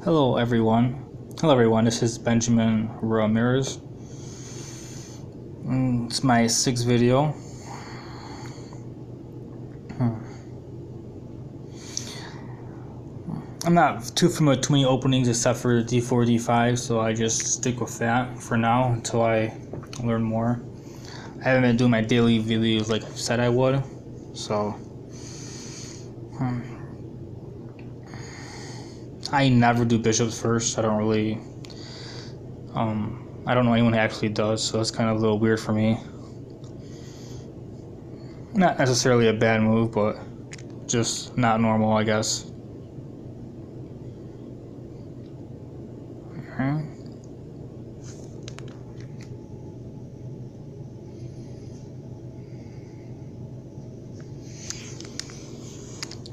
Hello everyone, this is Benjamin Ramirez. It's my sixth video. I'm not too familiar with too many openings except for D4, D5, so I just stick with that for now until I learn more. I haven't been doing my daily videos like I said I would, so I never do bishops first. I don't really I don't know anyone who actually does, so it's kind of a little weird for me. Not necessarily a bad move, but just not normal, I guess. Okay.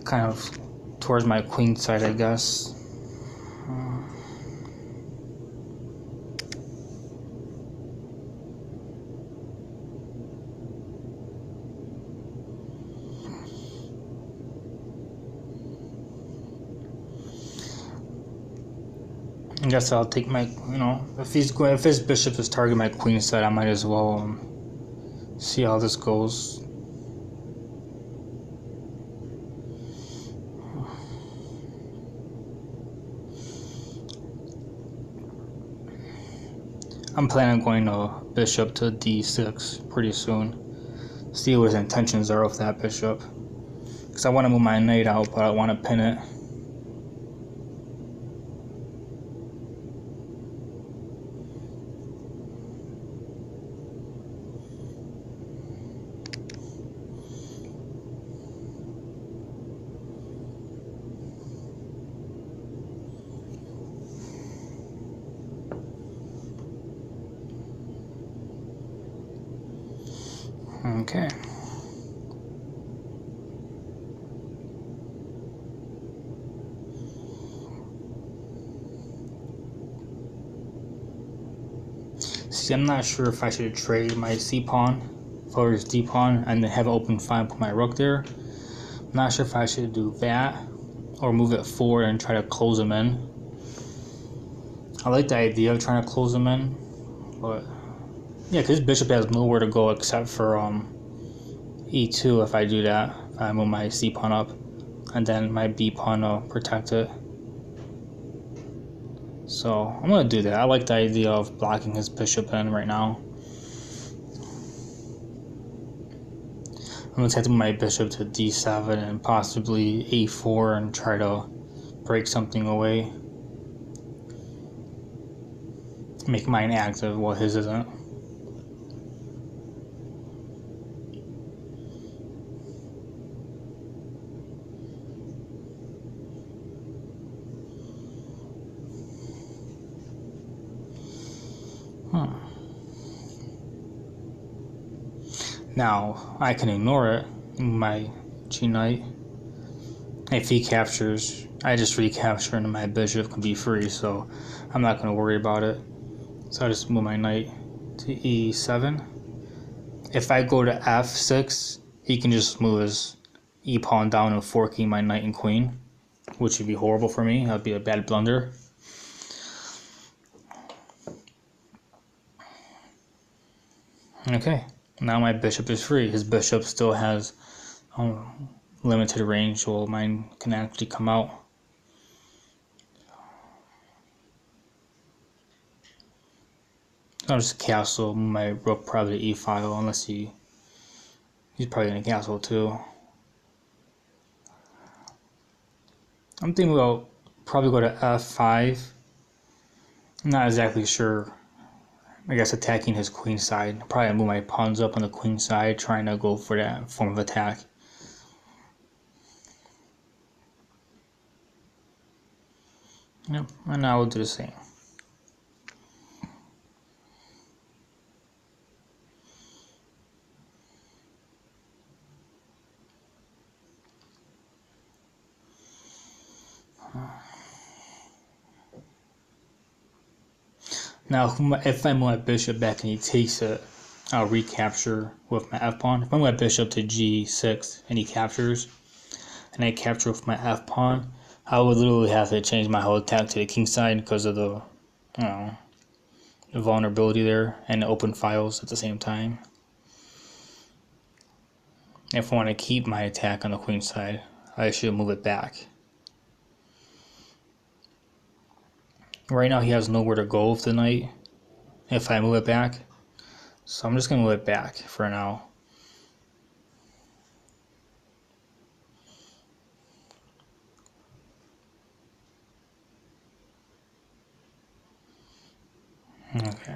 Kind of towards my queen side, I guess. I guess I'll take my, if his bishop is targeting my queen side, I might as well see how this goes. I'm planning on going to bishop to d6 pretty soon. See what his intentions are with that bishop. Because I want to move my knight out, but I want to pin it. Okay. See, I'm not sure if I should trade my C pawn for his D pawn and then have it open fine, put my rook there. I'm not sure if I should do that or move it forward and try to close him in. I like the idea of trying to close him in, but yeah, because his bishop has nowhere to go except for e2 if I do that. If I move my C pawn up, and then my B pawn will protect it. So I'm gonna do that. I like the idea of blocking his bishop in right now. I'm gonna take my bishop to d7 and possibly a4 and try to break something away. Make mine active while his isn't. Now I can ignore it, my G knight. If he captures, I just recapture and my bishop can be free, so I'm not going to worry about it. So I just move my knight to e7. If I go to f6, he can just move his e pawn down and forking my knight and queen, which would be horrible for me. That would be a bad blunder. Okay, now my bishop is free. His bishop still has limited range, so mine can actually come out. I'll just castle my rook probably to e5 unless he's probably gonna castle too. I'm thinking about probably go to f5. I'm not exactly sure. I guess attacking his queen side. Probably move my pawns up on the queen side, trying to go for that form of attack. Yep, and now we'll do the same. Now, if I move my bishop back and he takes it, I'll recapture with my f-pawn. If I move my bishop to g6 and he captures, and I capture with my f-pawn, I would literally have to change my whole attack to the king side because of the, the vulnerability there and the open files at the same time. If I want to keep my attack on the queen side, I should move it back. Right now he has nowhere to go with the knight if I move it back. So I'm just going to move it back for now. Okay.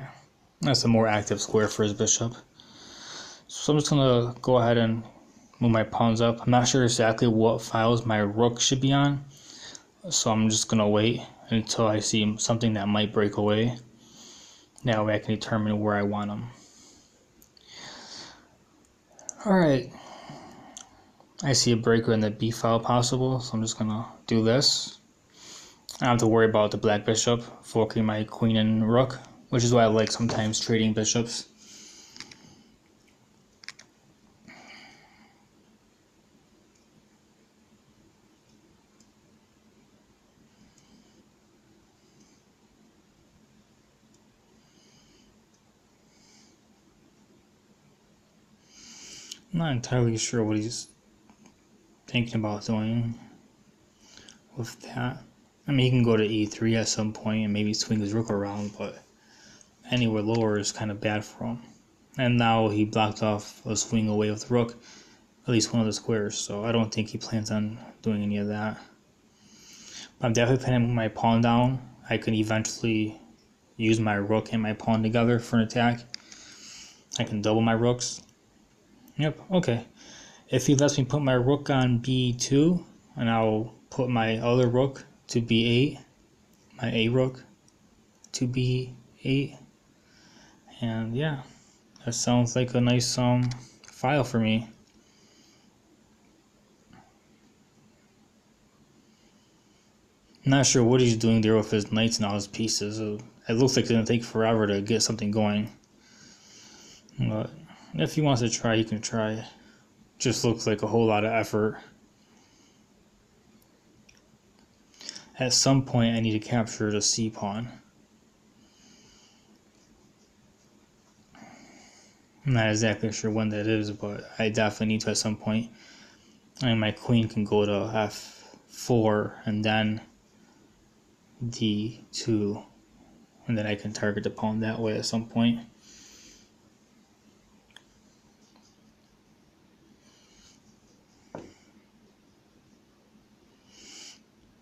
That's a more active square for his bishop. So I'm just going to go ahead and move my pawns up. I'm not sure exactly what files my rook should be on. So I'm just going to wait until I see something that might break away. That way I can determine where I want them. Alright. I see a breaker in the B file possible, so I'm just going to do this. I don't have to worry about the black bishop forking my queen and rook, which is why I like sometimes trading bishops. I'm not entirely sure what he's thinking about doing with that. I mean, he can go to e3 at some point and maybe swing his rook around, but anywhere lower is kind of bad for him. And now he blocked off a swing away with the rook, at least one of the squares, so I don't think he plans on doing any of that. But I'm definitely planning to move my pawn down. I can eventually use my rook and my pawn together for an attack. I can double my rooks. Yep, okay. If he lets me put my rook on b2, and I'll put my other rook to b8, my a rook to b8, and yeah, that sounds like a nice file for me. I'm not sure what he's doing there with his knights and all his pieces. It looks like it's going to take forever to get something going. But if he wants to try, he can try. Just looks like a whole lot of effort. At some point, I need to capture the C pawn. I'm not exactly sure when that is, but I definitely need to at some point. And my queen can go to f4 and then d2, and then I can target the pawn that way at some point.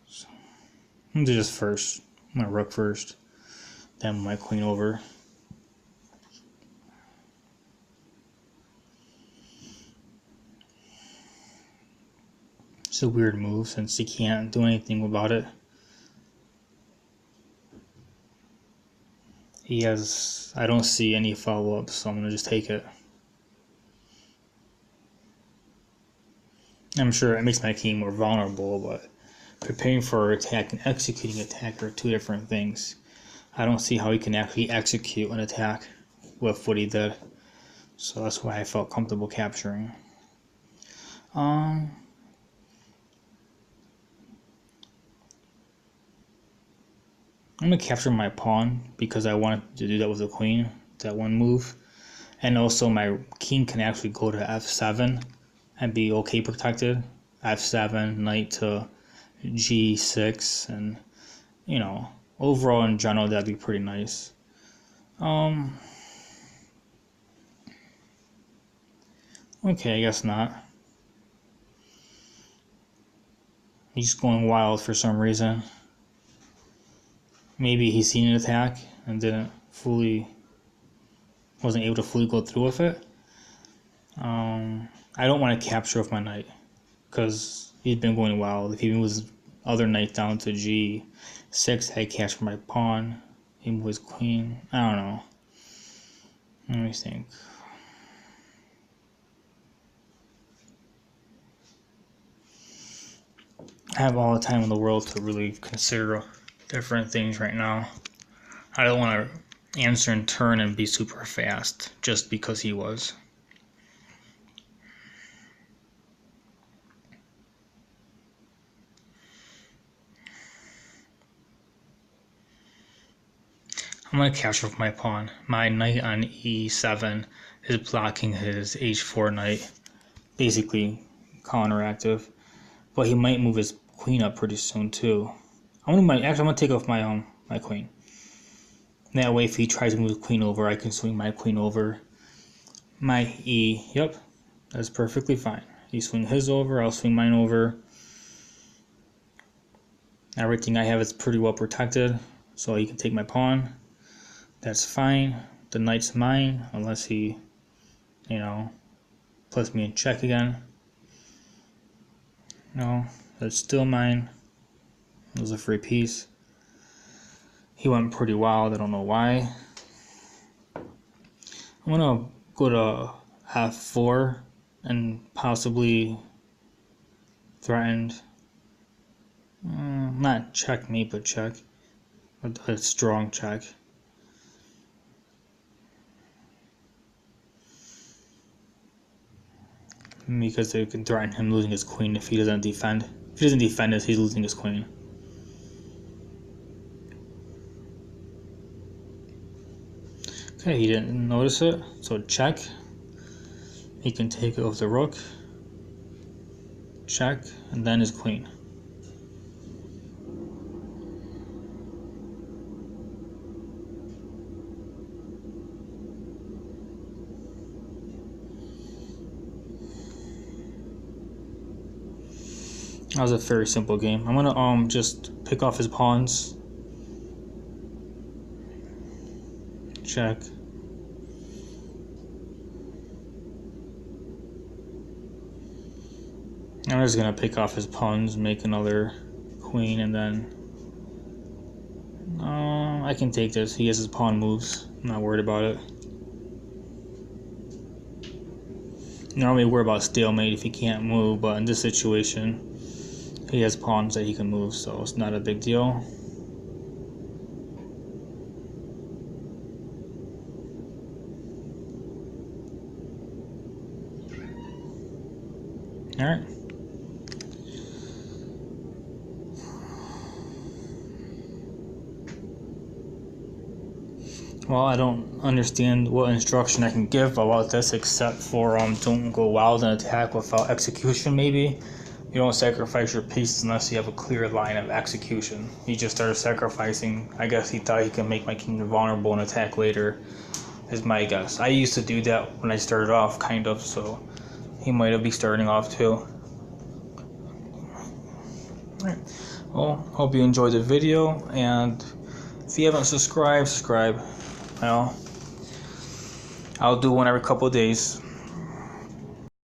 So, I'm gonna do this first. My rook first, then my queen over. It's a weird move since he can't do anything about it. I don't see any follow-up, so I'm going to just take it. I'm sure it makes my king more vulnerable, but preparing for attack and executing attack are two different things. I don't see how he can actually execute an attack with what he did, so that's why I felt comfortable capturing. I'm going to capture my pawn because I wanted to do that with the queen, that one move. And also my king can actually go to f7 and be okay protected. f7, knight to g6, and you know, overall in general that'd be pretty nice. Okay, I guess not. He's going wild for some reason. Maybe he's seen an attack and wasn't able to fully go through with it. I don't want to capture with my knight because he's been going wild. If he moves other knight down to g6, I capture my pawn. He moves queen. I don't know. Let me think. I have all the time in the world to really consider different things right now. I don't want to answer in turn and be super fast just because he was. I'm going to capture with my pawn. My knight on e7 is blocking his h4 knight, basically counteractive. But he might move his queen up pretty soon too. I'm gonna take off my my queen. That way, if he tries to move his queen over, I can swing my queen over. My e, yep, that's perfectly fine. He swing his over, I'll swing mine over. Everything I have is pretty well protected, so he can take my pawn. That's fine. The knight's mine, unless he, puts me in check again. No, that's still mine. It was a free piece. He went pretty wild, I don't know why. I'm gonna go to f4 and possibly threatened, not checkmate, but check. A strong check. Because they can threaten him losing his queen if he doesn't defend. If he doesn't defend it, he's losing his queen. Okay, he didn't notice it, so check. He can take it with the rook. Check, and then his queen. That was a very simple game. I'm gonna just pick off his pawns. Check. I'm just gonna pick off his pawns, make another queen, and then I can take this. He has his pawn moves. I'm not worried about it. Normally worry about stalemate if he can't move, but in this situation he has pawns that he can move, so it's not a big deal. Alright. Well, I don't understand what instruction I can give about this except for don't go wild and attack without execution maybe. You don't sacrifice your piece unless you have a clear line of execution. He just started sacrificing. I guess he thought he could make my king vulnerable and attack later, is my guess. I used to do that when I started off, kind of, so he might have been starting off too. Alright, well, hope you enjoyed the video, and if you haven't subscribed, subscribe. I'll do one every couple of days.